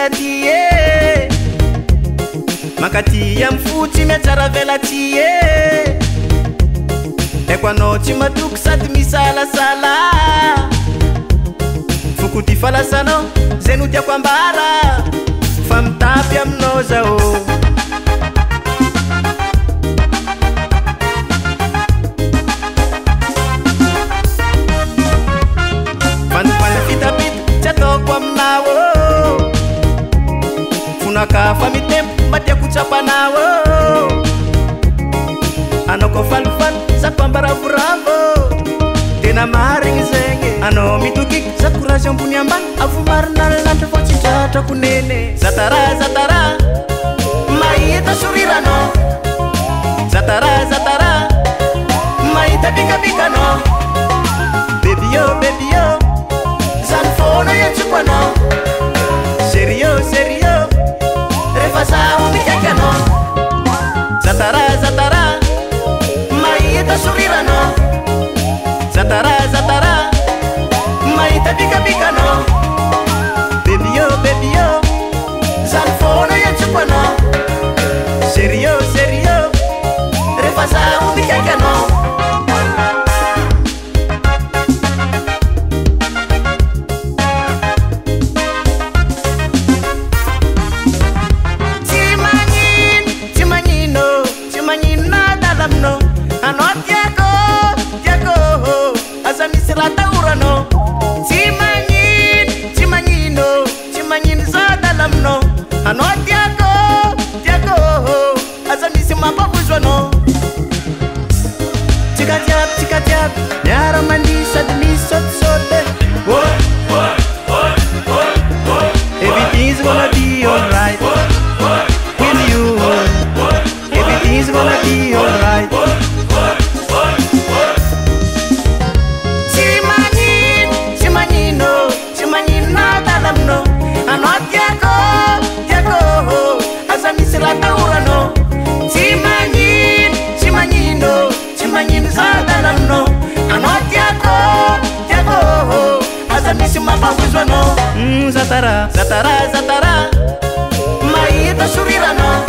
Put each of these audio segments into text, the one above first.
vela tie Makati mfuti miajara vela tie Ekwano tsy matoky sady misalasala Fukuti falasano zay no tiako ambara Fa mitapy aminao zao Funaka mitempo matiako tsapanao Anao ko falifal sa pambaravoravo Tena marigny zegny Anao mitokiky sa courage ambony ambany Avo marina lanitra fo tsy tratrako nene Zatara mahita soriranao Zatara mahita bikabikanao Baby yo zany foana iatsoko anao Serio refa zaho mikaiky anao Zatara mahita soriranao Zatara mahita bikabikanao Baby yo zany foana iatsoko anao Serio refa zaho mikaiky anao Anao tiako aza misy raha taorano Tsy magnino za dala aminao Anao tiako aza misy mampavozo anao Tsika jiaby miara mandihy sady misaotisaoty Everything's gonna be alright with you Everything's gonna be alright Anao tiako aza misy raha taorano Tsy magnino za dala aminao Anao tiako aza misy mampavozo anao Zatara mahita soriranao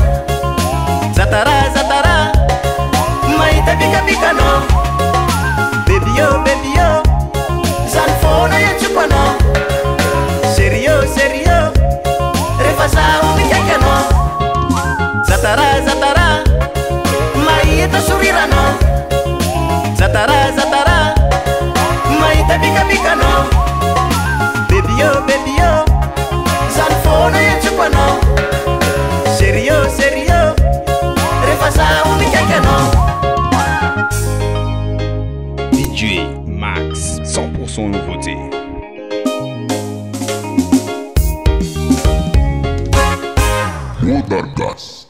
Zatara mahita bikabikanao Baby yo zany foana iatsoko anao Serio refa zaho mikaiky anao Zatara mahita soriranao Zatara mahita bikabikanao Baby yo zany foana iatsoko anao Serio refa zaho mikaiky anao DJ Max 100% nouveauté Modern Gas.